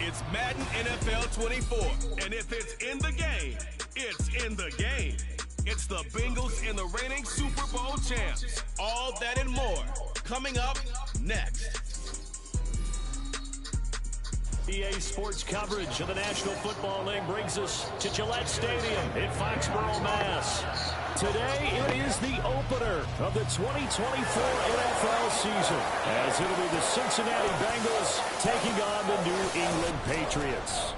It's Madden NFL 24. And if it's in the game, it's in the game. It's the Bengals and the reigning Super Bowl champs. All that and more coming up next. EA Sports coverage of the National Football League brings us to Gillette Stadium in Foxborough, Mass. Today, it is the opener of the 2024 NFL season, as it'll be the Cincinnati Bengals taking on the New England Patriots.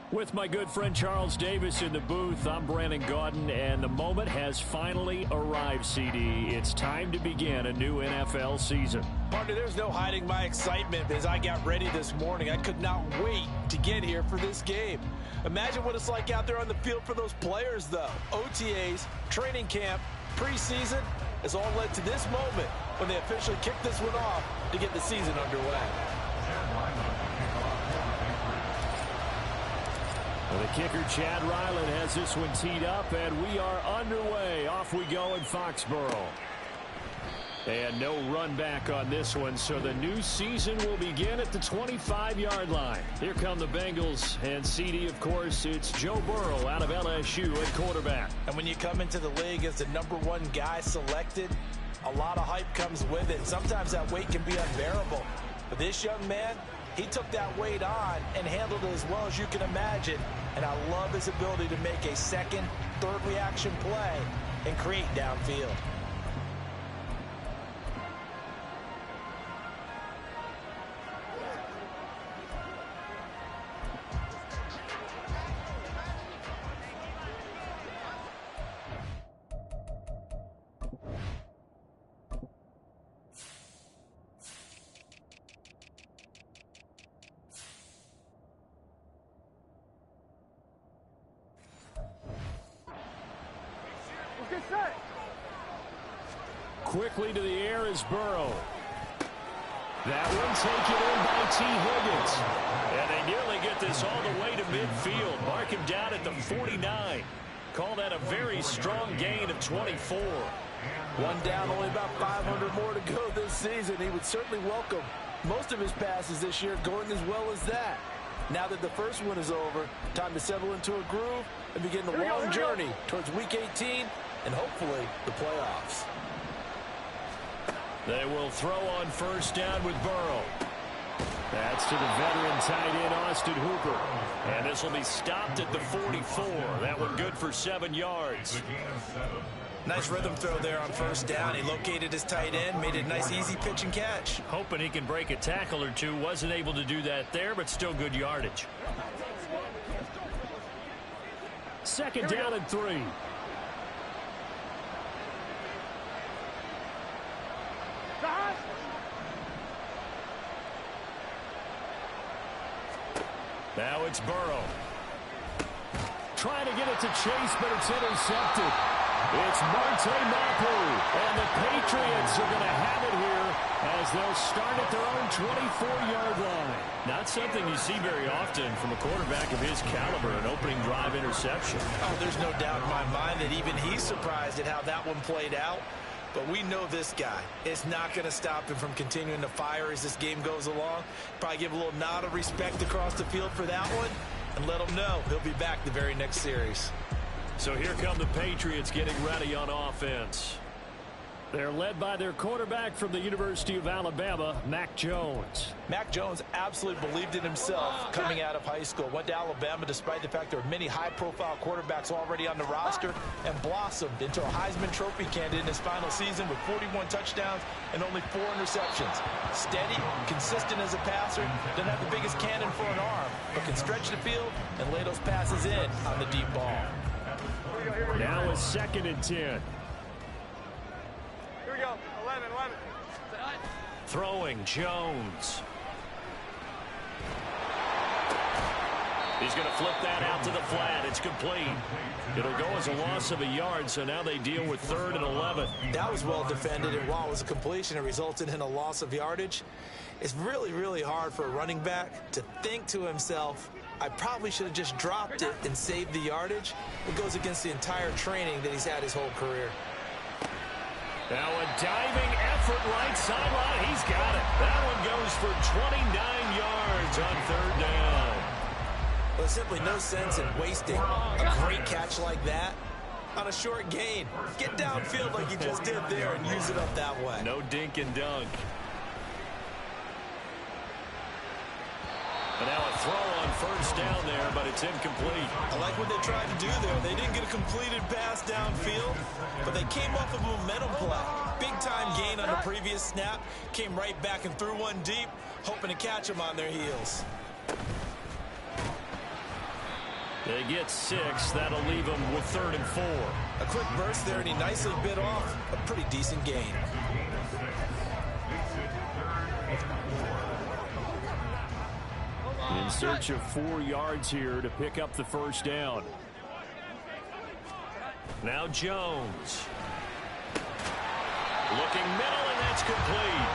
With my good friend Charles Davis in the booth, I'm Brandon Gaudin, and the moment has finally arrived, CD. It's time to begin a new NFL season. Partner, there's no hiding my excitement as I got ready this morning. I could not wait to get here for this game. Imagine what it's like out there on the field for those players, though. OTAs, training camp, preseason has all led to this moment when they officially kick this one off to get the season underway. Well, the kicker, Chad Ryland, has this one teed up, and we are underway. Off we go in Foxborough. And no run back on this one, so the new season will begin at the 25-yard line. Here come the Bengals, and CD, of course, it's Joe Burrow out of LSU at quarterback. And when you come into the league as the #1 guy selected, a lot of hype comes with it. Sometimes that weight can be unbearable. But this young man, he took that weight on and handled it as well as you can imagine. And I love his ability to make a second, third reaction play and create downfield. Quickly to the air is Burrow. That one taken in by T. Higgins. And they nearly get this all the way to midfield. Mark him down at the 49. Call that a very strong gain of 24. One down, only about 500 more to go this season. He would certainly welcome most of his passes this year going as well as that. Now that the first one is over, time to settle into a groove and begin the long journey towards Week 18 and hopefully the playoffs. They will throw on first down with Burrow. That's to the veteran tight end, Austin Hooper. And this will be stopped at the 44. That one good for 7 yards. Nice rhythm throw there on first down. He located his tight end, made it a nice easy pitch and catch. Hoping he can break a tackle or two. Wasn't able to do that there, but still good yardage. Second down and 3. Now it's Burrow. Trying to get it to Chase, but it's intercepted. It's Marte Mapu, and the Patriots are going to have it here as they'll start at their own 24-yard line. Not something you see very often from a quarterback of his caliber, an opening drive interception. Oh, there's no doubt in my mind that even he's surprised at how that one played out. But we know this guy is not going to stop him from continuing to fire as this game goes along. Probably give a little nod of respect across the field for that one and let him know he'll be back the very next series. So here come the Patriots getting ready on offense. They're led by their quarterback from the University of Alabama, Mac Jones. Mac Jones absolutely believed in himself coming out of high school. Went to Alabama despite the fact there were many high-profile quarterbacks already on the roster and blossomed into a Heisman Trophy candidate in his final season with 41 touchdowns and only 4 interceptions. Steady, consistent as a passer, doesn't have the biggest cannon for an arm, but can stretch the field and lay those passes in on the deep ball. Now it's 2nd and 10. Here we go, 11. Throwing Jones. He's going to flip that out to the flat. It's complete. It'll go as a loss of a yard, so now they deal with 3rd and 11. That was well defended, and while it was a completion, it resulted in a loss of yardage. It's really, really hard for a running back to think to himself, I probably should have just dropped it and saved the yardage. It goes against the entire training that he's had his whole career. Now a diving effort right sideline. He's got it. That one goes for 29 yards on third down. Well, there's simply no sense in wasting a great catch like that on a short gain. Get downfield like you just did there and use it up that way. No dink and dunk. And now a throw on first down there, but it's incomplete. I like what they tried to do there. They didn't get a completed pass downfield, but they came off of a momentum play. Big-time gain on the previous snap. Came right back and threw one deep, hoping to catch them on their heels. They get 6. That'll leave them with 3rd and 4. A quick burst there, and he nicely bit off a pretty decent gain. In search of 4 yards here to pick up the first down. Now Jones. Looking middle, and that's complete.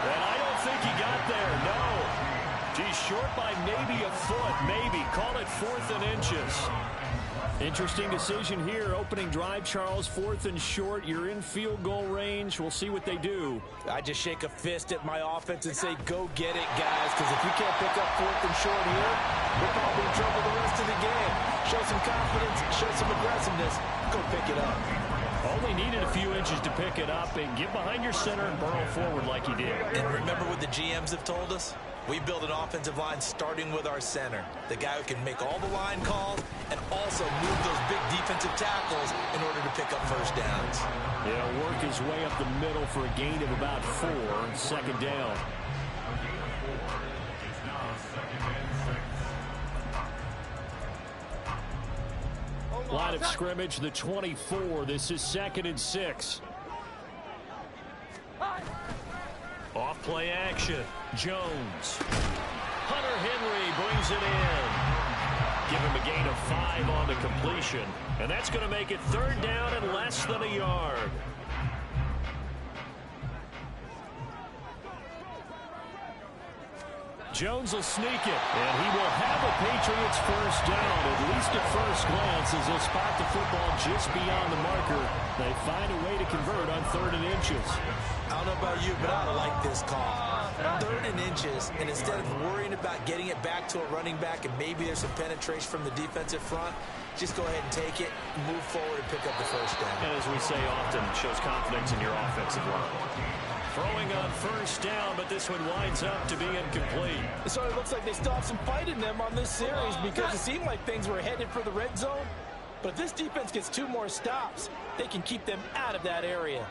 And I don't think he got there, no. He's short by maybe a foot, maybe. Call it 4th and inches. Interesting decision here. Opening drive, Charles, 4th and short. You're in field goal range. We'll see what they do. I just shake a fist at my offense and say, go get it, guys, because if you can't pick up 4th and short here, we're probably in trouble the rest of the game. Show some confidence, show some aggressiveness, go pick it up. Only needed a few inches to pick it up and get behind your center and burrow forward like he did. And remember what the GMs have told us? We build an offensive line starting with our center, the guy who can make all the line calls and also move those big defensive tackles in order to pick up first downs. Yeah, work his way up the middle for a gain of about 4, 2nd down. Line of scrimmage, the 24. This is 2nd and 6. Off play action. Jones. Hunter Henry brings it in. Give him a gain of 5 on the completion. And that's going to make it 3rd down and less than a yard. Jones will sneak it, and he will have a Patriots first down, at least at first glance, as they'll spot the football just beyond the marker. They find a way to convert on 3rd and inches. I don't know about you, but I like this call. 3rd and inches, and instead of worrying about getting it back to a running back and maybe there's some penetration from the defensive front, just go ahead and take it, move forward, and pick up the first down. And as we say often, it shows confidence in your offensive line. Throwing on first down, but this one winds up to be incomplete. It sort of looks like they still have some fight in them on this series because it seemed like things were headed for the red zone. But if this defense gets 2 more stops, they can keep them out of that area.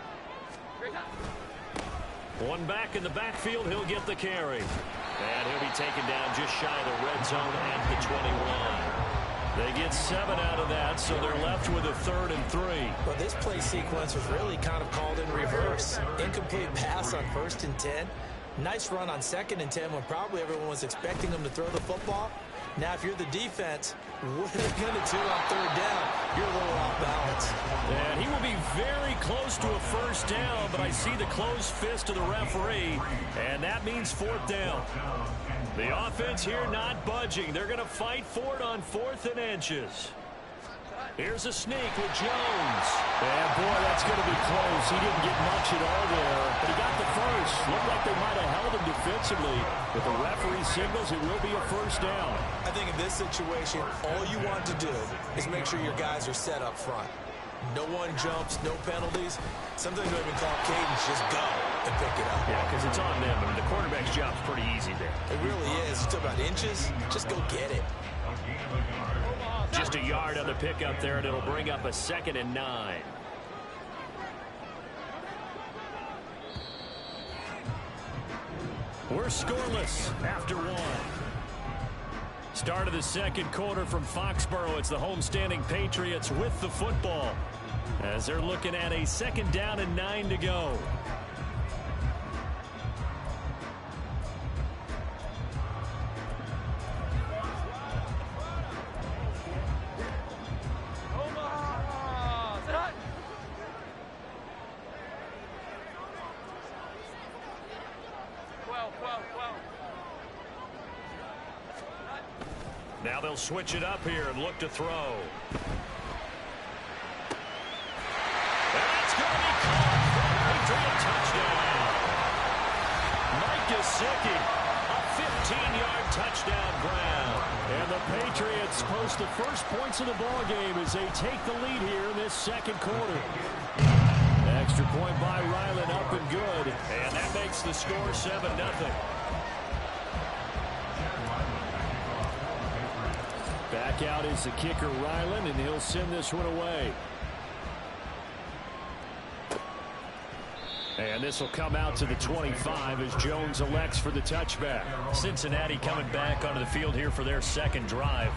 One back in the backfield, he'll get the carry. And he'll be taken down just shy of the red zone at the 21. They get 7 out of that, so they're left with a 3rd and 3. Well, this play sequence was really kind of called in reverse. Incomplete pass on 1st and 10. Nice run on 2nd and 10 when probably everyone was expecting them to throw the football. Now, if you're the defense, what are they going to do on 3rd down? You're a little off balance. And he will be very close to a first down, but I see the closed fist of the referee, and that means 4th down. The offense here not budging. They're going to fight for it on 4th and inches. Here's a sneak with Jones. And boy, that's going to be close. He didn't get much at all there, but he got the first. Looked like they might have held him defensively, but the referee signals it will be a first down. I think in this situation, all you want to do is make sure your guys are set up front. No one jumps, no penalties. Sometimes we even call cadence, just go and pick it up. Yeah, because it's on them. I mean, the quarterback's job's pretty easy there. It really is. It's about inches. Just go get it. Just a yard on the pickup there, and it'll bring up a 2nd and 9. We're scoreless after 1. Start of the 2nd quarter from Foxborough. It's the homestanding Patriots with the football as they're looking at a 2nd down and 9 to go. Now they'll switch it up here and look to throw. That's going to be caught. Patriot touchdown. Mike Gesicki, a 15-yard touchdown grab. And the Patriots post the first points of the ball game as they take the lead here in this second quarter. Extra point by Ryland, up and good. And that makes the score 7-0. Back out is the kicker, Ryland, and he'll send this one away. And this will come out to the 25 as Jones elects for the touchback. Cincinnati coming back onto the field here for their second drive.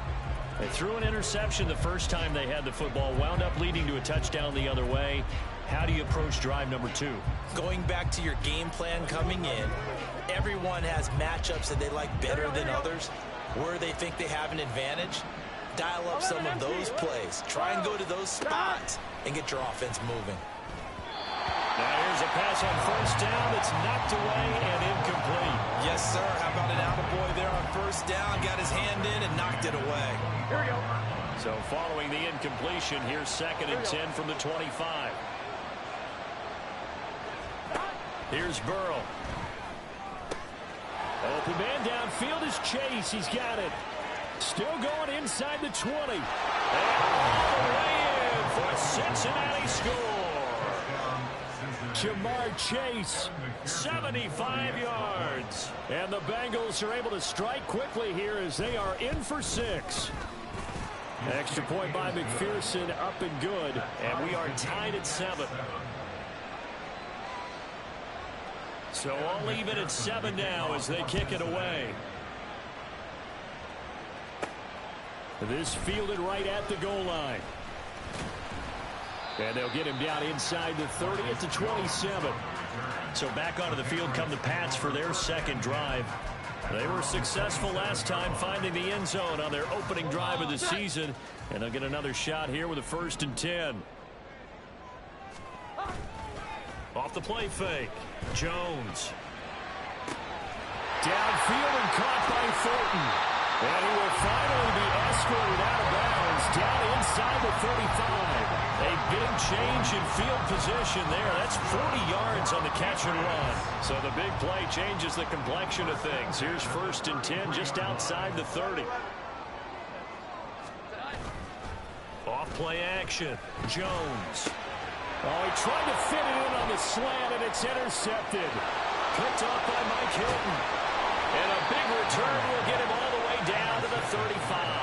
They threw an interception the first time they had the football, wound up leading to a touchdown the other way. How do you approach drive number 2? Going back to your game plan coming in, everyone has matchups that they like better than others, where they think they have an advantage. Dial up some of those plays. Try and go to those spots and get your offense moving. Now here's a pass on first down. It's knocked away and incomplete. Yes, sir. How about an attaboy there on first down? Got his hand in and knocked it away. Here we go. So following the incompletion, here's 2nd and 10 from the 25. Here's Burrow. Open man downfield is Chase. He's got it. Still going inside the 20. And all the way in for a Cincinnati score. Jamar Chase, 75 yards. And the Bengals are able to strike quickly here as they are in for 6. Extra point by McPherson, up and good. And we are tied at 7. So all even at 7 now as they kick it away. This fielded right at the goal line. And they'll get him down inside the 30 at the 27. So back onto the field come the Pats for their second drive. They were successful last time finding the end zone on their opening drive of the season. And they'll get another shot here with a 1st and 10. Off the play fake. Jones. Downfield and caught by Thornton. And he will finally be escorted out of bounds down inside the 35. A big change in field position there. That's 40 yards on the catch and run. So the big play changes the complexion of things. Here's 1st and 10 just outside the 30. Off play action. Jones. Oh, he tried to fit it in on the slant, and it's intercepted. Picked off by Mike Hilton. And a big return will get him all the way down to the 35.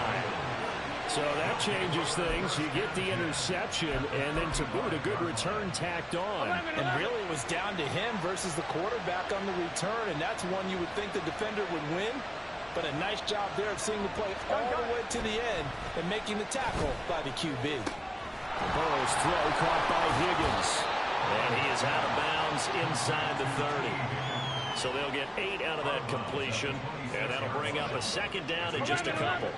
So that changes things. You get the interception, and then to boot, a good return tacked on. And really it was down to him versus the quarterback on the return, and that's one you would think the defender would win. But a nice job there of seeing the play all the way to the end and making the tackle by the QB. Burrow's throw caught by Higgins. And he is out of bounds inside the 30. So they'll get 8 out of that completion. And that'll bring up a 2nd down in just a couple.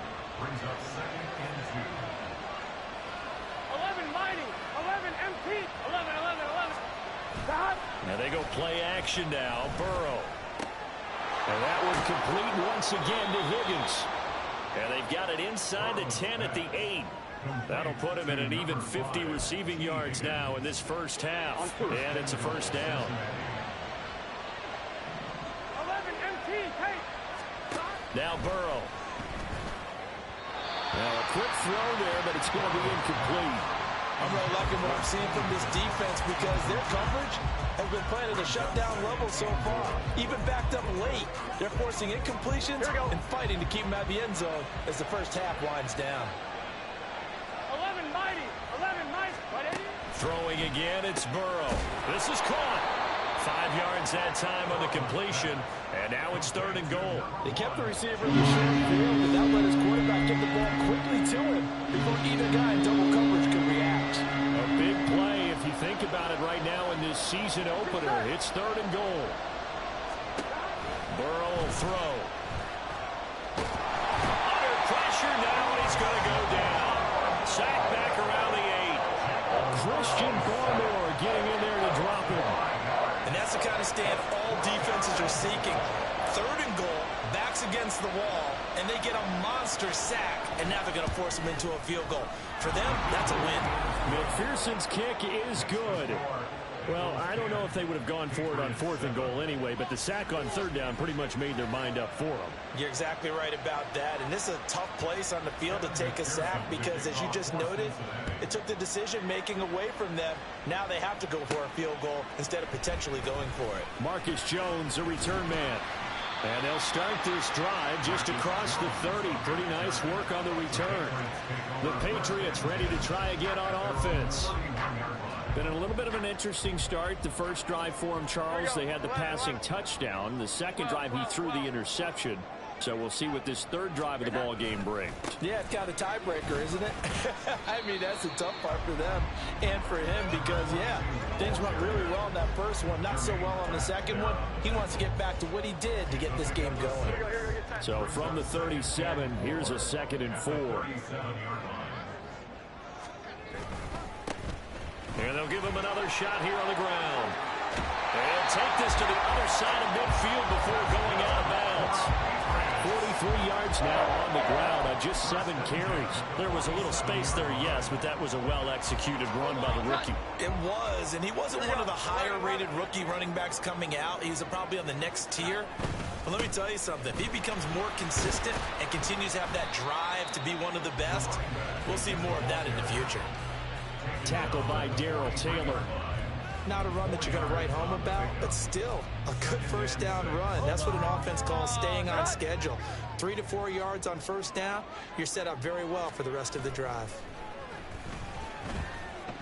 11 mighty, 11 MP, 11, 11, 11. Stop. Now they go play action now. Burrow. And that one complete once again to Higgins. And they've got it inside the 10 at the 8. That'll put him at an even 50 receiving yards now in this first half. And it's a 1st down. 11 MT, hey. Now Burrow. Now a quick throw there, but it's going to be incomplete. I'm really liking what I'm seeing from this defense because their coverage has been playing at a shutdown level so far. Even backed up late, they're forcing incompletions and fighting to keep them out of the end zone as the first half winds down. 11 mighty, 11 mighty. Throwing again, it's Burrow. This is caught. 5 yards that time on the completion, and now it's 3rd and goal. They kept the receiver in the short field, but that let his quarterback get the ball quickly to him before either guy in double coverage could react. A big play if you think about it right now in this season opener. It's 3rd and goal. Burrow will throw. Under pressure now, and he's going to go down. Sack back around the 8. Christian Barmore getting in there to drop him. And that's the kind of stand all defenses are seeking. 3rd and goal, backs against the wall, and they get a monster sack, and now they're going to force them into a field goal. For them, that's a win. McPherson's kick is good. Well, I don't know if they would have gone for it on 4th and goal anyway, but the sack on 3rd down pretty much made their mind up for them. You're exactly right about that, and this is a tough place on the field to take a sack because, as you just noted, it took the decision-making away from them. Now they have to go for a field goal instead of potentially going for it. Marcus Jones, a return man. And they'll start this drive just across the 30. Pretty nice work on the return. The Patriots ready to try again on offense. Been a little bit of an interesting start. The first drive for him, Charles, they had the passing touchdown. The second drive, he threw the interception. So we'll see what this third drive of the ball game brings. Yeah, it's kind of a tiebreaker, isn't it? I mean, that's the tough part for them and for him because, yeah, things went really well in that first one, not so well on the second one. He wants to get back to what he did to get this game going. So from the 37, here's a 2nd and 4. And they'll give him another shot here on the ground. They'll take this to the other side of midfield before going out of bounds. 43 yards now on the ground on just 7 carries. There was a little space there, yes, but that was a well-executed run by the rookie. It was, and he wasn't one of the higher-rated rookie running backs coming out. He's probably on the next tier. But let me tell you something. If he becomes more consistent and continues to have that drive to be one of the best, we'll see more of that in the future. Tackle by Darrell Taylor. Not a run that you're going to write home about, but still a good first down run. That's what an offense calls staying on schedule. 3 to 4 yards on first down, you're set up very well for the rest of the drive.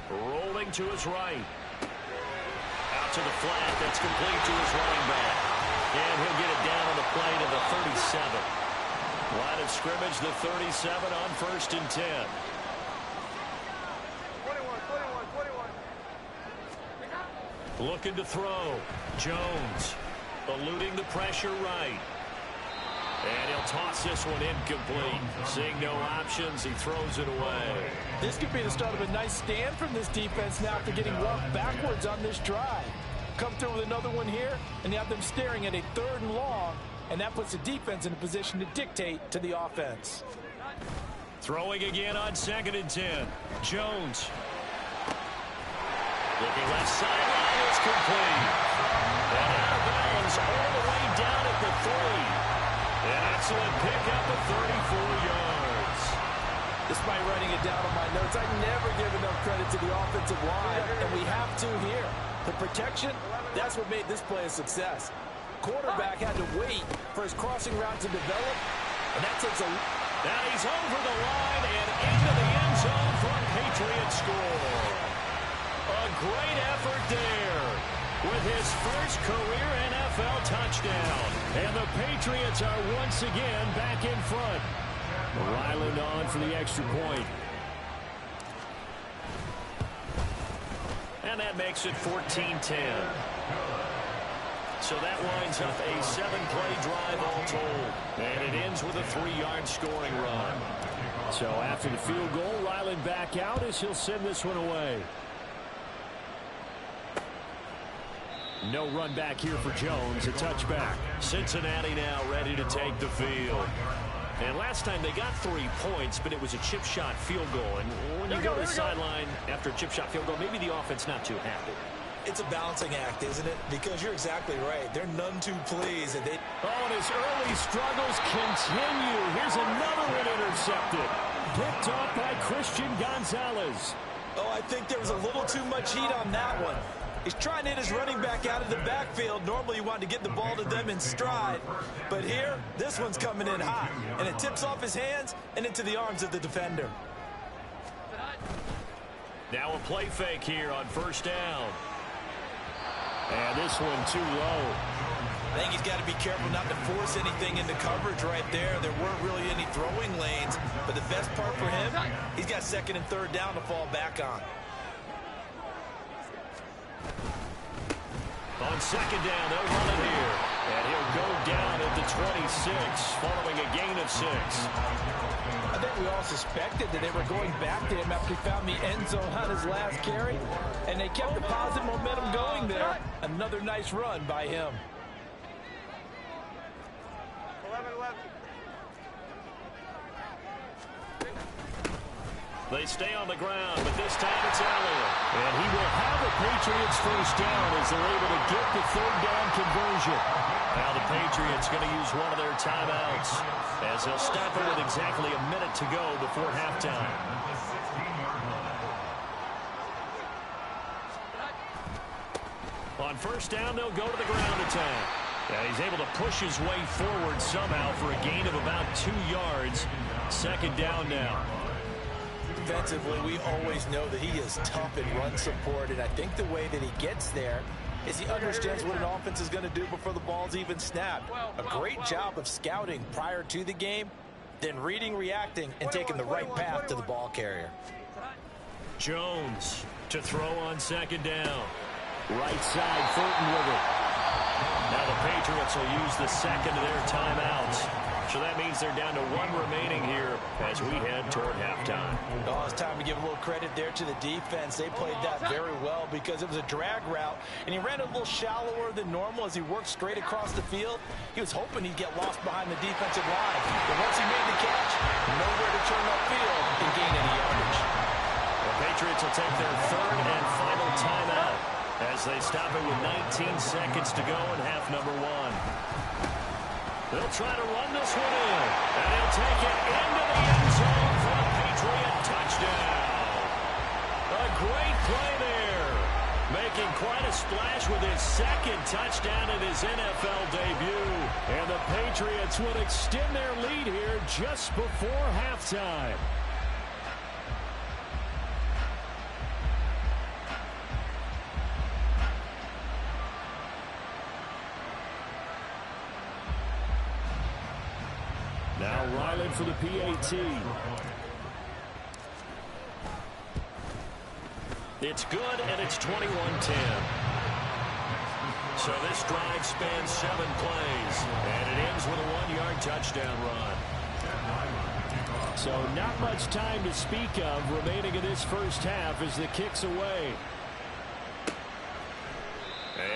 Rolling to his right. Out to the flat. That's complete to his running back. And he'll get it down on the play to the 37. Line of scrimmage, the 37 on 1st and 10. Looking to throw. Jones eluding the pressure right. And he'll toss this one incomplete. Seeing no options, he throws it away. This could be the start of a nice stand from this defense now after getting walked backwards on this drive. Come through with another one here, and you have them staring at a 3rd and long, and that puts the defense in a position to dictate to the offense. Throwing again on 2nd and 10. Jones. Looking left sideline is complete. And out of bounds all the way down at the 3. An excellent pickup of 34 yards. Despite writing it down on my notes, I never give enough credit to the offensive line, and we have to here. The protection, that's what made this play a success. Quarterback had to wait for his crossing route to develop, and that takes a... Now he's over the line and into the end zone for a Patriot score. A great effort there with his first career NFL touchdown. And the Patriots are once again back in front. Ryland on for the extra point. And that makes it 14-10. So that winds up a 7-play drive all told. And it ends with a 3-yard scoring run. So after the field goal, Ryland back out as he'll send this one away. No run back here for Jones. A touchback. Cincinnati now ready to take the field. And last time they got 3 points, but it was a chip shot field goal. And when you go to the sideline after a chip shot field goal, maybe the offense not too happy. It's a balancing act, isn't it? Because you're exactly right. They're none too pleased. And and his early struggles continue. Here's another one intercepted. Picked off by Christian Gonzalez. Oh, I think there was a little too much heat on that one. He's trying to hit his running back out of the backfield. Normally you want to get the ball to them in stride. But here, this one's coming in hot. And it tips off his hands and into the arms of the defender. Now a play fake here on first down. And this one too low. I think he's got to be careful not to force anything into coverage right there. There weren't really any throwing lanes. But the best part for him, he's got 2nd and 3rd down to fall back on. On 2nd down, they'll run it here. And he'll go down at the 26, following a gain of 6. I think we all suspected that they were going back to him after he found the end zone on his last carry. And they kept the positive momentum going there. Another nice run by him. 11-11. They stay on the ground, but this time it's Elliott. And he will have the Patriots first down as they're able to get the third down conversion. Now the Patriots going to use one of their timeouts as they'll stop it with exactly a minute to go before halftime. On first down, they'll go to the ground attack. Yeah, he's able to push his way forward somehow for a gain of about 2 yards. Second down now. Defensively, we always know that he is tough in run support, and I think the way that he gets there is he understands what an offense is going to do before the ball's even snapped. A great job of scouting prior to the game, then reading, reacting, and taking the right path to the ball carrier. Jones to throw on second down. Right side, Fulton with it. Now the Patriots will use the second of their timeouts. So that means they're down to 1 remaining here as we head toward halftime. Oh, it's time to give a little credit there to the defense. They played that very well because it was a drag route, and he ran a little shallower than normal as he worked straight across the field. He was hoping he'd get lost behind the defensive line. But once he made the catch, nowhere to turn upfield and gain any yardage. The Patriots will take their third and final timeout as they stop it with 19 seconds to go in half number 1. They'll try to run this one in, and he'll take it into the end zone for a Patriot touchdown. A great play there, making quite a splash with his second touchdown in his NFL debut. And the Patriots would extend their lead here just before halftime. Now Ryland for the PAT. It's good, and it's 21-10. So this drive spans 7 plays, and it ends with a 1-yard touchdown run. So not much time to speak of remaining in this first half as the kick's away.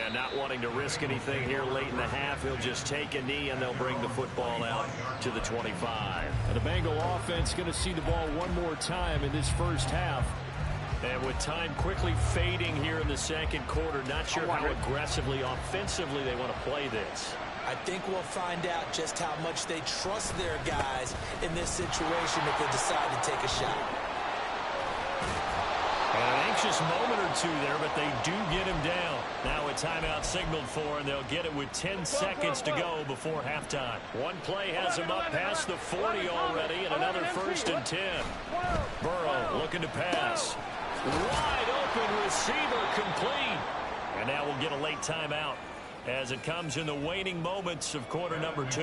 And not wanting to risk anything here late in the half, he'll just take a knee, and they'll bring the football out to the 25. And the Bengal offense going to see the ball one more time in this first half. And with time quickly fading here in the second quarter, not sure how aggressively, offensively they want to play this. I think we'll find out just how much they trust their guys in this situation if they decide to take a shot. An anxious moment or two there, but they do get him down. Now a timeout signaled for, and they'll get it with 10 seconds to go before halftime. One play has him up past the 40 already, and another 1st and 10. Burrow looking to pass. Wide open receiver complete. And now we'll get a late timeout as it comes in the waning moments of quarter number 2.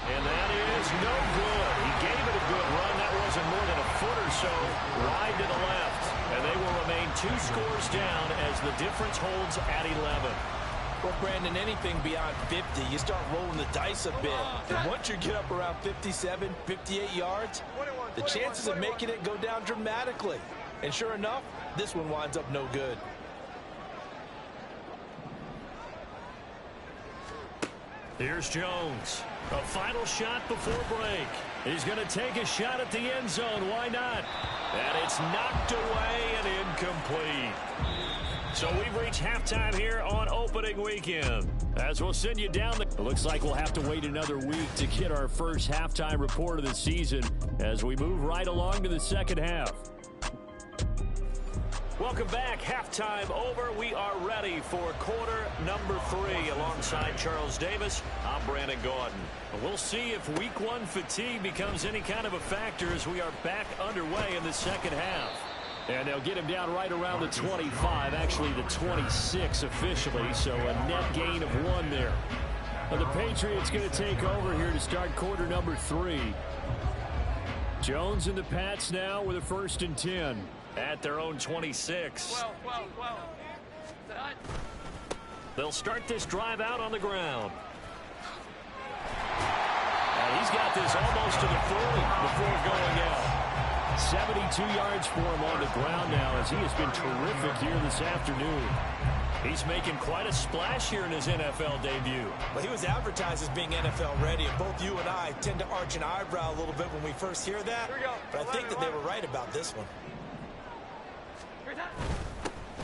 And that is no good. He gave it a good run. That wasn't more than a foot or so wide to the left. And they will remain 2 scores down as the difference holds at 11. Well, Brandon, anything beyond 50, you start rolling the dice a bit. And once you get up around 57, 58 yards, the chances of making it go down dramatically. And sure enough, this one winds up no good. Here's Jones. A final shot before break. He's going to take a shot at the end zone. Why not? And it's knocked away and incomplete. So we've reached halftime here on opening weekend. As we'll send you down. It looks like we'll have to wait another week to get our first halftime report of the season as we move right along to the second half. Welcome back. Halftime over. We are ready for quarter number 3 alongside Charles Davis. I'm Brandon Gaudin. We'll see if week 1 fatigue becomes any kind of a factor as we are back underway in the second half. And they'll get him down right around the 25, actually the 26 officially, so a net gain of 1 there. Well, the Patriots going to take over here to start quarter number 3. Jones and the Pats now with a 1st and 10 at their own 26. They'll start this drive out on the ground. And he's got this almost to the 40 before going out. 72 yards for him on the ground now as he has been terrific here this afternoon. He's making quite a splash here in his NFL debut. Well, he was advertised as being NFL ready, and both you and I tend to arch an eyebrow a little bit when we first hear that. But I think that they were right about this one.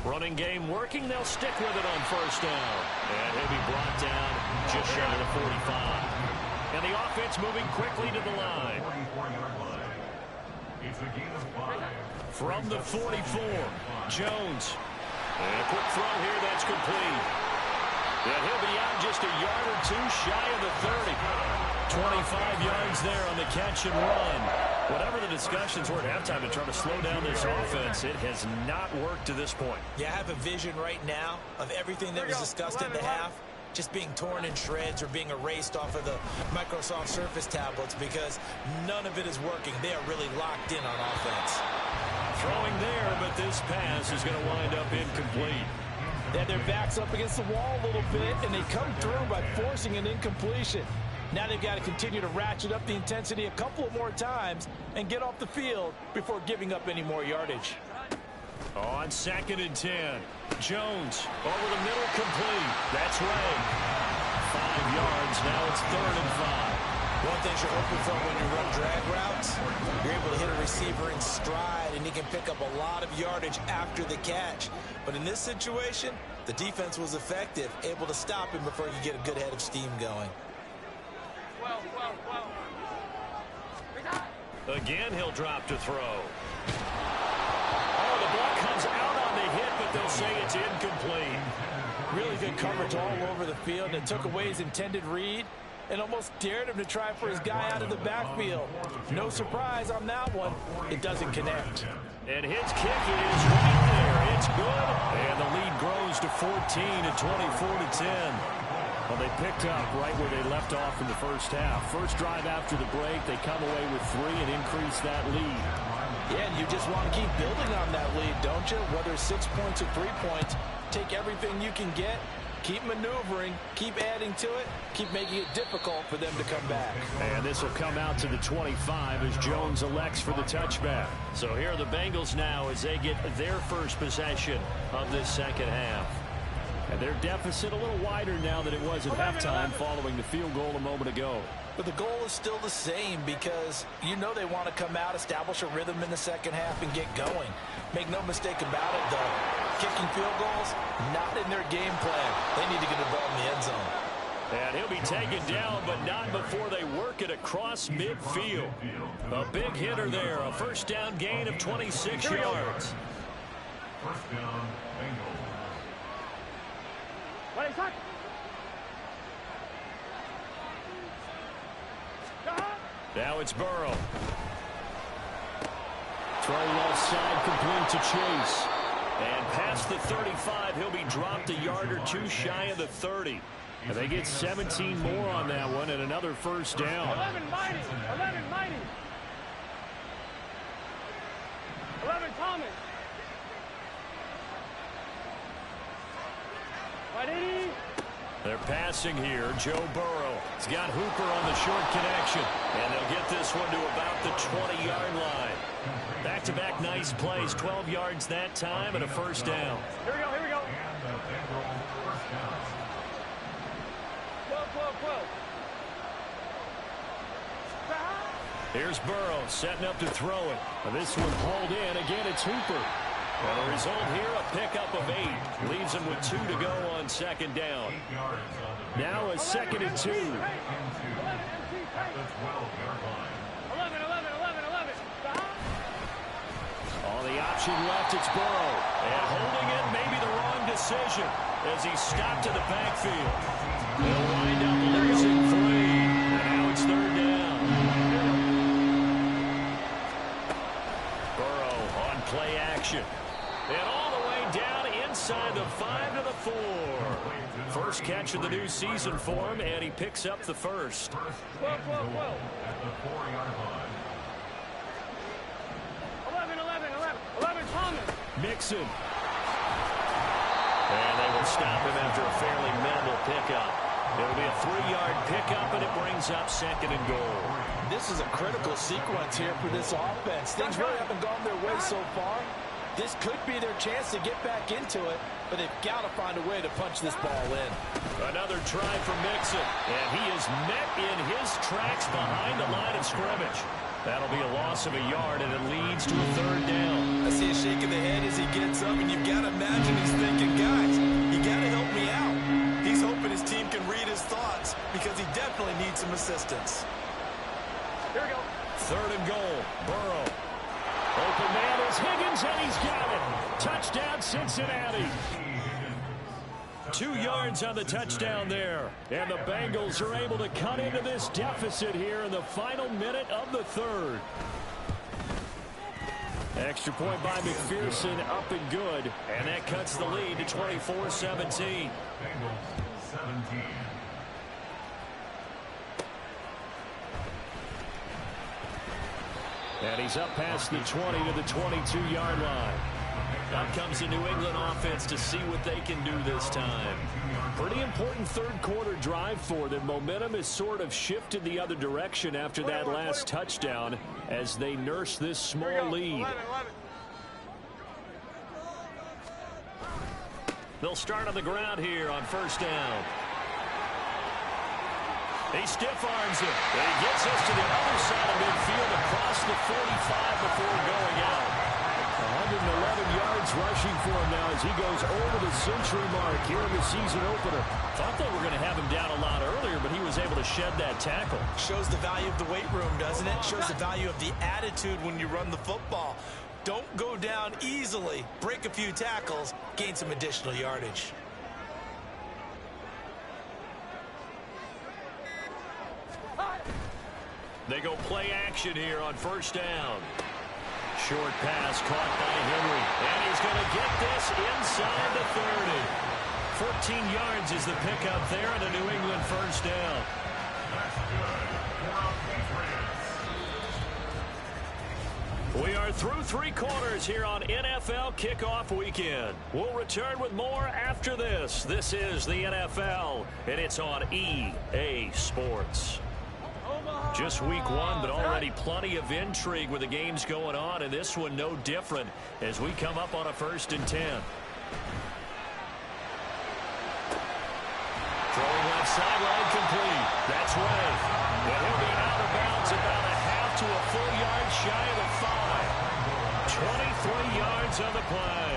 Running game working. They'll stick with it on first down. And he'll be brought down just shy of the 45. And the offense moving quickly to the line. From the 44, Jones. And a quick throw here that's complete. And he'll be out just a yard or two shy of the 30. 25 yards there on the catch and run. Whatever the discussions were at halftime to try to slow down this offense, it has not worked to this point. Yeah, I have a vision right now of everything that was discussed in the half just being torn in shreds or being erased off of the Microsoft Surface tablets because none of it is working. They are really locked in on offense. Throwing there, but this pass is going to wind up incomplete. They had their backs up against the wall a little bit, and they come through by forcing an incompletion. Now they've got to continue to ratchet up the intensity a couple of more times and get off the field before giving up any more yardage. On 2nd and 10, Jones over the middle, complete. That's right. 5 yards. Now it's 3rd and 5. One thing you're hoping for when you run drag routes, you're able to hit a receiver in stride, and he can pick up a lot of yardage after the catch. But in this situation, the defense was effective, able to stop him before you get a good head of steam going. Again, he'll drop to throw. Oh, the ball comes out on the hit, but they'll say it's incomplete. Really good coverage all over the field, and it took away his intended read and almost dared him to try for his guy out of the backfield. No surprise on that one. It doesn't connect. And his kick is right there. It's good. And the lead grows to 14 and 24-10. Well, they picked up right where they left off in the first half. First drive after the break, they come away with 3 and increase that lead. Yeah, and you just want to keep building on that lead, don't you? Whether it's 6 points or 3 points, take everything you can get, keep maneuvering, keep adding to it, keep making it difficult for them to come back. And this will come out to the 25 as Jones elects for the touchback. So here are the Bengals now as they get their first possession of this second half. And their deficit a little wider now than it was at halftime following the field goal a moment ago. But the goal is still the same because you know they want to come out, establish a rhythm in the second half, and get going. Make no mistake about it, though. Kicking field goals, not in their game plan. They need to get the ball in the end zone. And he'll be taken down, but not before they work it across midfield. A big hitter there, a first down gain of 26 yards. First down, Bengals. Now it's Burrow. Throw left side, complete to Chase. And past the 35, he'll be dropped a yard or two shy of the 30. And they get 17 more on that one and another first down. 11 mighty. 11 mighty. 11 Thomas. Mighty. They're passing here. Joe Burrow. He's got Hooper on the short connection. And they'll get this one to about the 20-yard line. Back-to-back nice plays. 12 yards that time and a first down. Here we go, here we go. Here's Burrow setting up to throw it. And this one hauled in. Again, it's Hooper. And the result here, a pickup of 8. Leaves him with 2 to go on second down. Now a 2nd and 2. 11. On the option left, it's Burrow. And holding it, maybe the wrong decision as he stopped in the backfield. They'll wind up losing 3. And now it's 3rd down. Burrow on play action. And all the way down inside the 5 to the 4. First catch of the new season for him, and he picks up the first. 12. At the 4-yard line. 11 Thomas. Mixon. And they will stop him after a fairly minimal pickup. It'll be a 3-yard pickup, and it brings up 2nd and goal. This is a critical sequence here for this offense. Things really haven't gone their way so far. This could be their chance to get back into it, but they've got to find a way to punch this ball in. Another try for Mixon, and he is met in his tracks behind the line of scrimmage. That'll be a loss of a yard, and it leads to a third down. I see a shake of the head as he gets up, and you've got to imagine he's thinking, guys, you got to help me out. He's hoping his team can read his thoughts because he definitely needs some assistance. Here we go. Third and goal, Burrow. Open man is Higgins, and he's got it. Touchdown, Cincinnati. 2 yards on the touchdown there. And the Bengals are able to cut into this deficit here in the final minute of the third. Extra point by McPherson, up and good. And that cuts the lead to 24-17. 17. And he's up past the 20 to the 22-yard line. Up comes the New England offense to see what they can do this time. Pretty important third quarter drive for them. Momentum has sort of shifted the other direction after that last touchdown as they nurse this small lead. 11. They'll start on the ground here on first down. He stiff-arms it. And he gets us to the other side of midfield across the 45 before going out. 111 yards rushing for him now as he goes over the century mark here in the season opener. Thought they were going to have him down a lot earlier, but he was able to shed that tackle. Shows the value of the weight room, doesn't it? Shows the value of the attitude when you run the football. Don't go down easily. Break a few tackles. Gain some additional yardage. They go play action here on first down. Short pass caught by Henry. And he's going to get this inside the 30. 14 yards is the pickup there and a New England first down. That's good. For our Patriots. We are through 3 quarters here on NFL Kickoff Weekend. We'll return with more after this. This is the NFL, and it's on EA Sports. Just week 1, but already plenty of intrigue with the games going on, and this one no different as we come up on a 1st and 10. Throwing left sideline complete. That's Ray. And he'll be out of bounds about a half to a full yard shy of the 5. 23 yards on the play.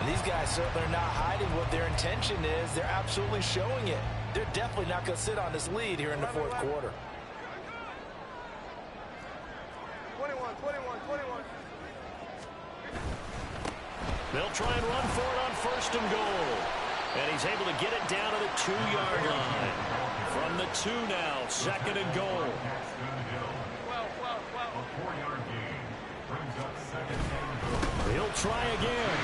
These guys certainly are not hiding what their intention is. They're absolutely showing it. They're definitely not going to sit on this lead here in the 4th quarter. 21. They'll try and run for it on 1st and goal. And he's able to get it down to the 2-yard line. From the 2 now, 2nd and goal. A 4-yard gain brings up 2nd and goal. He'll try again.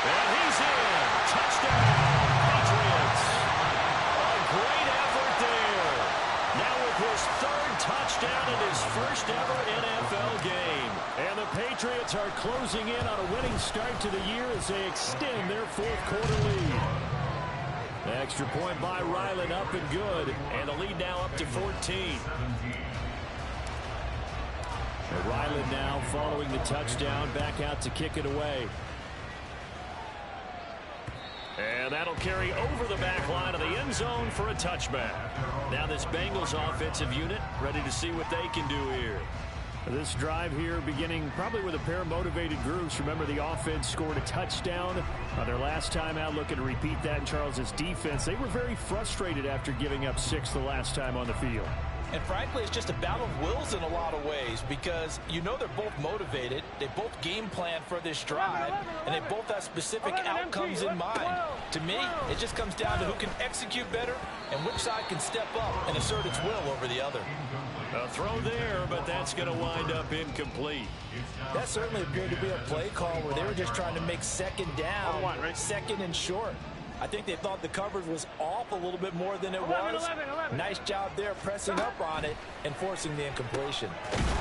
And he's in. Touchdown, Patriots. A great effort there. Now with his 3rd touchdown in his 1st ever NFL game. And the Patriots are closing in on a winning start to the year as they extend their 4th quarter lead. Extra point by Ryland, up and good. And the lead now up to 14. Ryland now following the touchdown, back out to kick it away. And that'll carry over the back line of the end zone for a touchback. Now this Bengals offensive unit ready to see what they can do here. This drive here beginning probably with a pair of motivated groups. Remember, the offense scored a touchdown on their last time out, looking to repeat that in Charles's defense. They were very frustrated after giving up 6 the last time on the field. And frankly, it's just a battle of wills in a lot of ways because you know they're both motivated. They both game plan for this drive, and they both have specific outcomes in mind. To me, it just comes down to who can execute better and which side can step up and assert its will over the other. A throw there, but that's going to wind up incomplete. That certainly appeared to be a play call where they were just trying to make 2nd down, 2nd and short. I think they thought the coverage was off a little bit more than it was. 11. Nice job there pressing up on it and forcing the incompletion.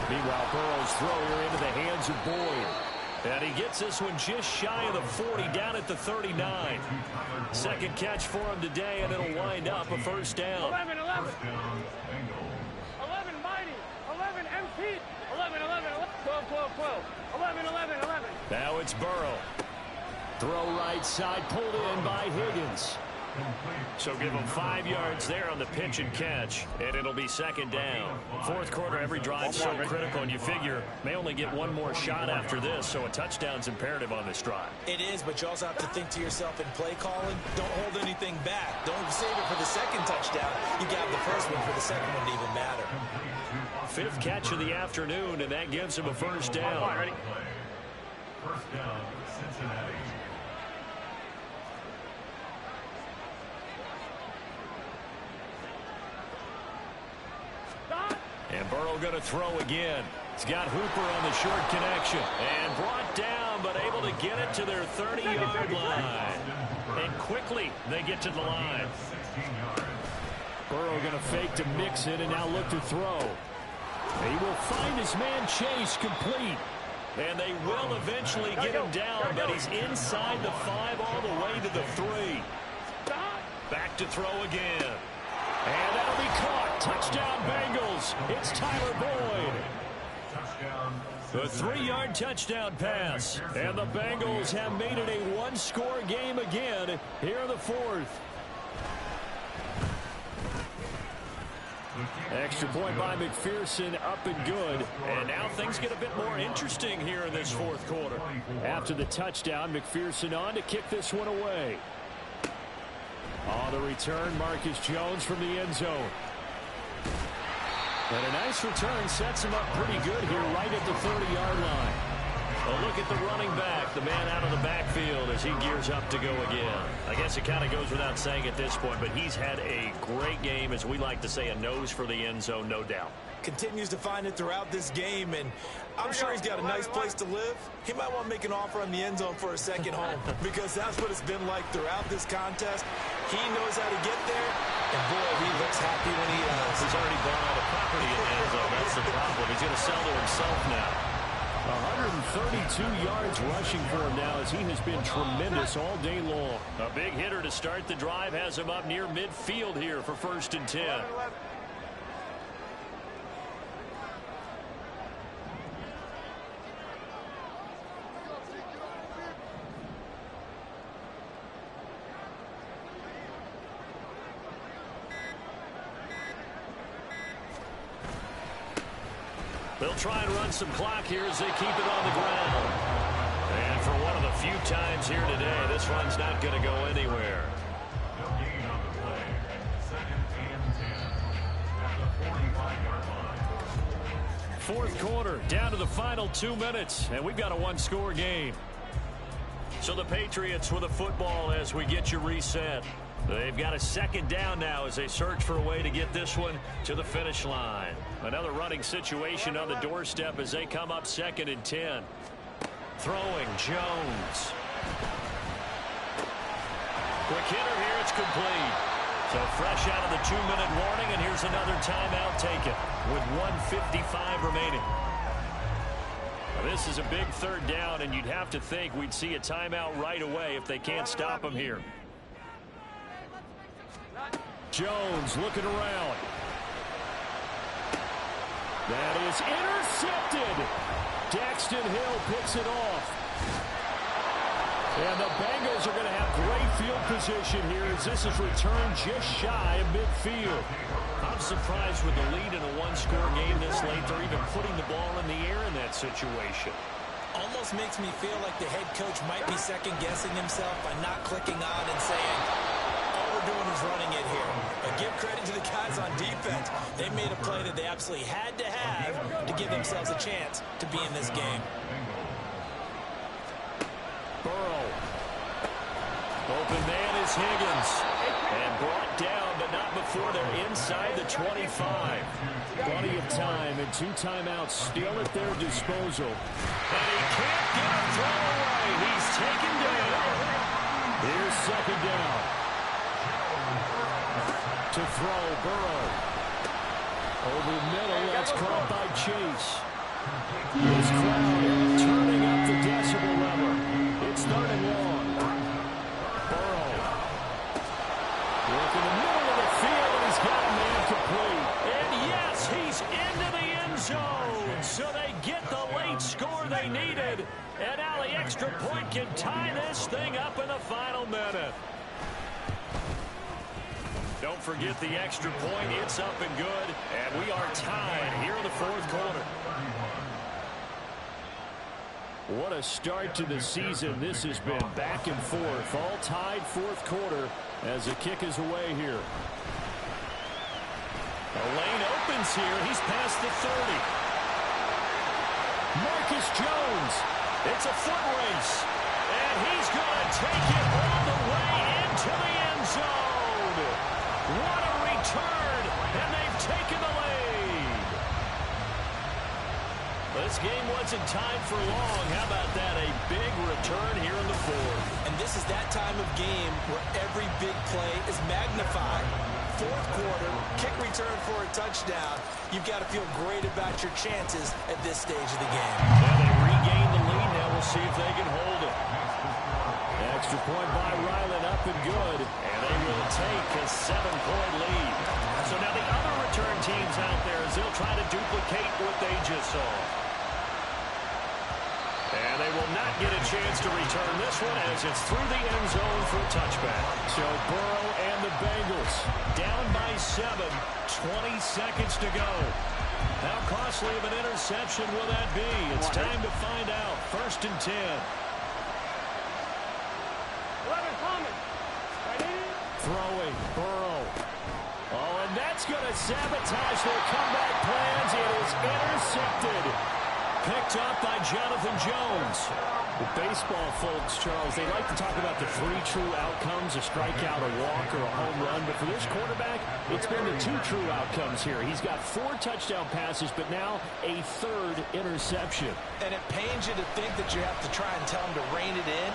Meanwhile, Burrow's throw here into the hands of Boyd. And he gets this one just shy of the 40, down at the 39. 2nd catch for him today, and it'll wind up a 1st down. 11. 11 mighty. 11 MP. 11. 12. 11. Now it's Burrow. Throw right side, pulled in by Higgins. So give them 5 yards there on the pitch and catch, and it'll be second down. Fourth quarter, every drive so critical, and you figure may only get one more shot after this, so a touchdown's imperative on this drive. It is, but you also have to think to yourself in play calling, don't hold anything back. Don't save it for the second touchdown. You got the first one for the second one to even matter. 5th catch of the afternoon, and that gives him a first down. First down, Cincinnati. And Burrow going to throw again. He's got Hooper on the short connection. And brought down, but able to get it to their 30-yard line. And quickly, they get to the line. Burrow going to fake to mix it and now look to throw. He will find his man Chase complete. And they will eventually get him down, but he's inside the 5 all the way to the 3. Back to throw again. And that'll be caught. Touchdown Bengals. It's Tyler Boyd. The 3-yard touchdown pass. And the Bengals have made it a one-score game again here in the 4th. Extra point by McPherson, up and good. And now things get a bit more interesting here in this 4th quarter. After the touchdown, McPherson on to kick this one away. On the return, Marcus Jones from the end zone. And a nice return sets him up pretty good here right at the 30-yard line. A look at the running back, the man out of the backfield as he gears up to go again. I guess it kind of goes without saying at this point, but he's had a great game, as we like to say, a nose for the end zone, no doubt. Continues to find it throughout this game, and I'm sure he's got a nice place to live. He might want to make an offer on the end zone for a second home, because that's what it's been like throughout this contest. He knows how to get there, and boy, he looks happy when he does. He's already bought all the property in the end zone. That's the problem. He's going to sell to himself now. 132 yards rushing for him now as he has been tremendous all day long. A big hitter to start the drive has him up near midfield here for 1st and 10. They'll try and run some clock here as they keep it on the ground. And for one of the few times here today, this run's not going to go anywhere. No gain on the play. 2nd and 10 at the 45-yard line. 4th quarter, down to the final 2 minutes, and we've got a one-score game. So the Patriots with a football as we get you reset. They've got a 2nd down now as they search for a way to get this one to the finish line. Another running situation on the doorstep as they come up 2nd and 10. Throwing, Jones. Quick hitter here, it's complete. So fresh out of the 2-minute warning, and here's another timeout taken with 1:55 remaining. Now, this is a big 3rd down, and you'd have to think we'd see a timeout right away if they can't stop him here. Jones looking around. That is intercepted. Daxton Hill picks it off. And the Bengals are going to have great field position here as this is returned just shy of midfield. I'm surprised with the lead in a one-score game this late. They're even putting the ball in the air in that situation. Almost makes me feel like the head coach might be second-guessing himself by not clicking on and saying, all we're doing is running it here. But give credit to the guys on defense. They made a play that they absolutely had to have to give themselves a chance to be in this game. Burrow. Open man is Higgins. And brought down, but not before they're inside the 25. Plenty of time and 2 timeouts still at their disposal. And he can't get a throw away. He's taken down. Here's 2nd down. To throw, Burrow. Over the middle, that's caught by Chase. This crowd turning up the decibel level. It's 3rd and long. Burrow. Work in the middle of the field, and he's got a man complete. And yes, he's into the end zone. Jones, so they get the late score they needed. And now the extra point can tie this thing up in the final minute. Don't forget the extra point. It's up and good. And we are tied here in the fourth quarter. What a start to the season this has been. Back and forth. All tied fourth quarter as the kick is away here. The lane opens here. He's past the 30. Marcus Jones. It's a foot race. And he's going to take it all the way into the end zone. What a return. And they've taken the lead. This game wasn't timed for long. How about that? A big return here in the fourth. And this is that time of game where every big play is magnified. Fourth quarter, kick return for a touchdown. You've got to feel great about your chances at this stage of the game. Yeah, they regain the lead. Now we'll see if they can hold it. Extra point by Ryland, up and good. And they will take a 7-point lead. So now the other return teams out there as they'll try to duplicate what they just saw. And they will not get a chance to return this one as it's through the end zone for a touchback. So Burrow and the Bengals down by 7, 20 seconds to go. How costly of an interception will that be? It's time to find out. 1st and 10. 11 coming. Throwing, Burrow. Oh, and that's going to sabotage their comeback plans. It is intercepted. Picked up by Jonathan Jones. The baseball folks, Charles, they like to talk about the 3 true outcomes, a strikeout, a walk, or a home run. But for this quarterback, it's been the 2 true outcomes here. He's got 4 touchdown passes, but now a 3rd interception. And it pains you to think that you have to try and tell him to rein it in.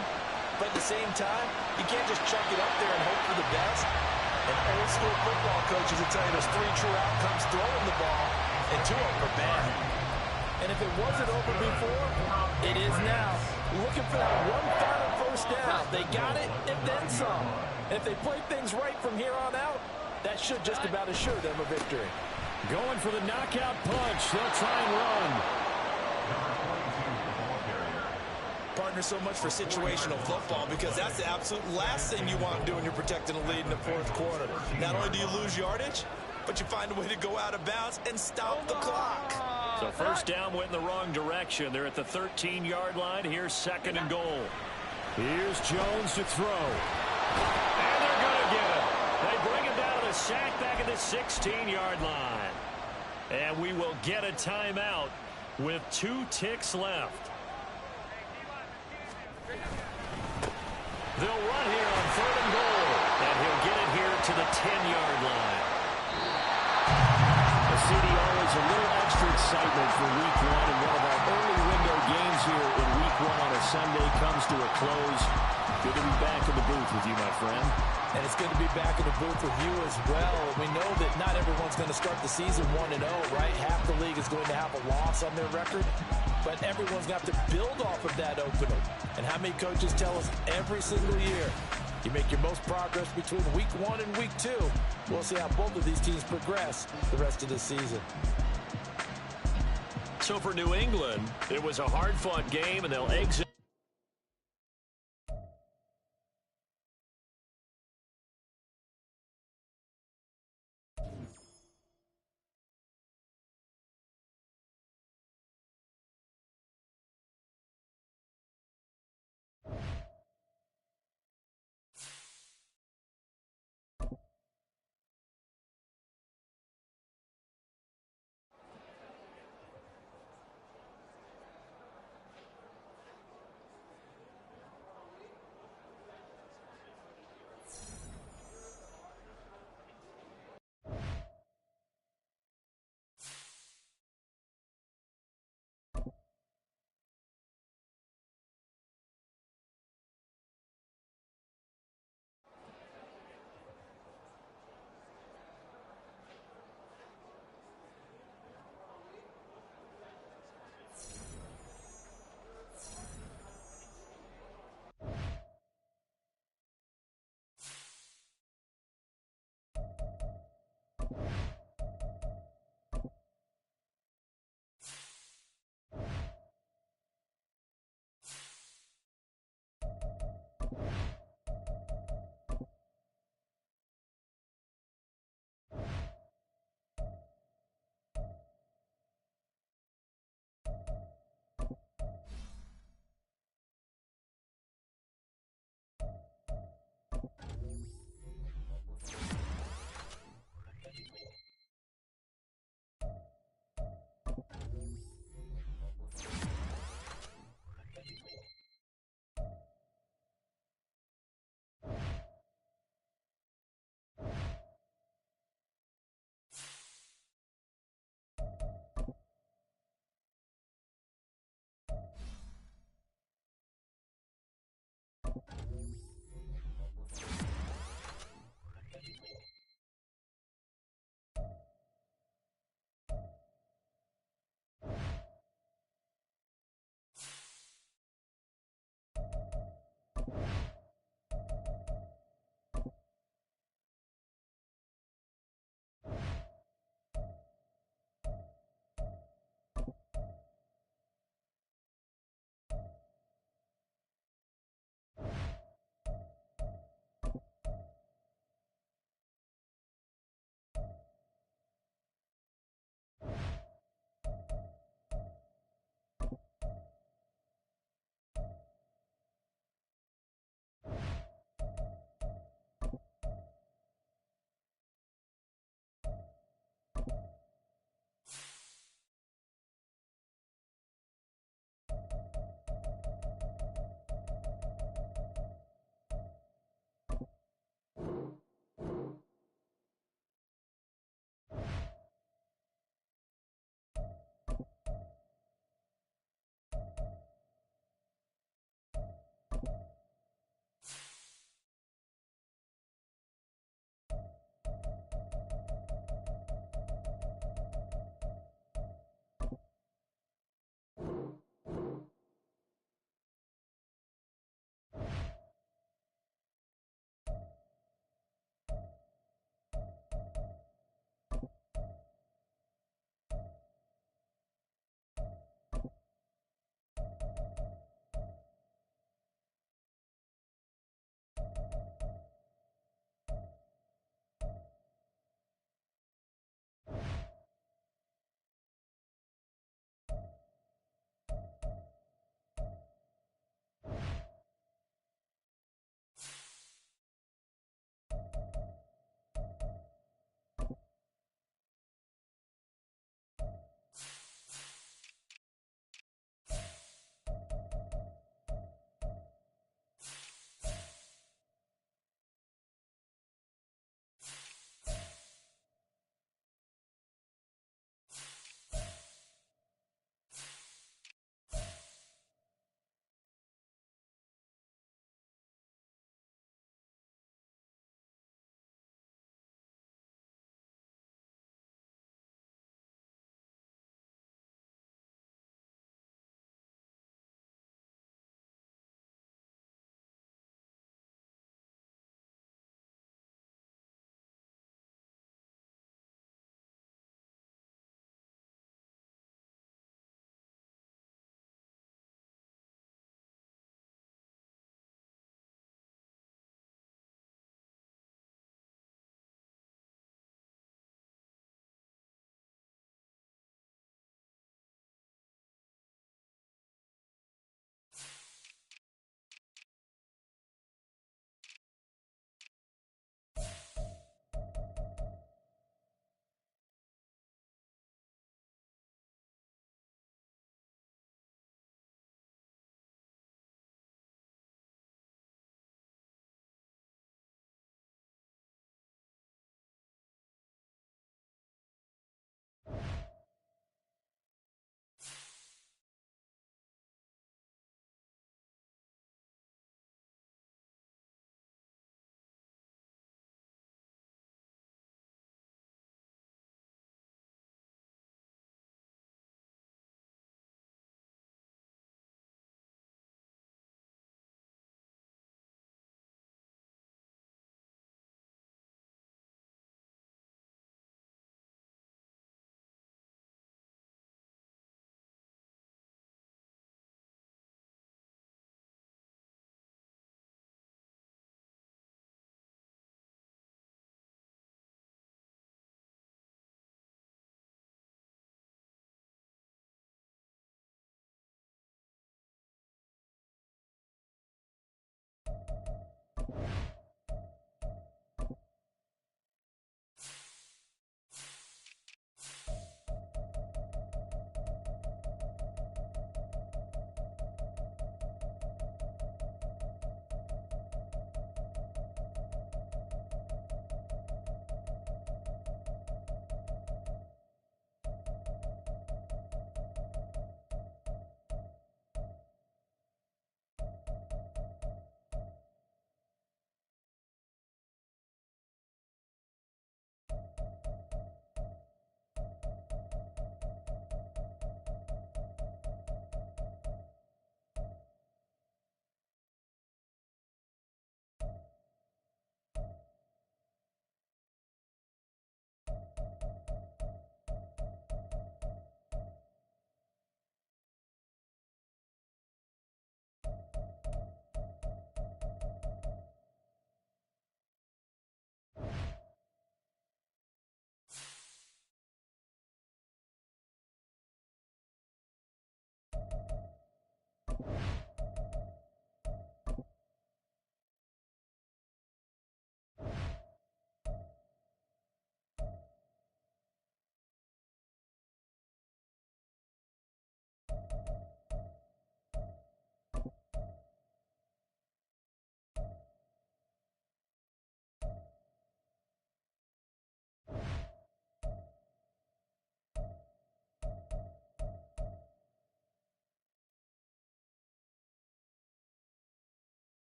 But at the same time, you can't just chuck it up there and hope for the best. And old school football coaches will tell you there's 3 true outcomes throwing the ball, and 2 of them are bad. And if it wasn't over before, it is now. Looking for that one final first down. They got it and then some. And if they play things right from here on out, that should just about assure them a victory. Going for the knockout punch. They'll try and run. Partner, so much for situational football because that's the absolute last thing you want to do when you're protecting a lead in the fourth quarter. Not only do you lose yardage, but you find a way to go out of bounds and stop the clock. So first down went in the wrong direction. They're at the 13-yard line. Here's 2nd and goal. Here's Jones to throw. And they're going to get him. They bring him down to the sack back at the 16-yard line. And we will get a timeout with 2 ticks left. They'll run here on 3rd and goal. And he'll get it here to the 10-yard line. CD, always a little extra excitement for week 1, and one of our early window games here in week 1 on a Sunday comes to a close. Good to be back in the booth with you, my friend. And it's good to be back in the booth with you as well. We know that not everyone's going to start the season 1-0, right? Half the league is going to have a loss on their record, but everyone's going to have to build off of that opener. And how many coaches tell us every single year, you make your most progress between week 1 and week 2. We'll see how both of these teams progress the rest of the season. So for New England, it was a hard-fought game, and they'll exit.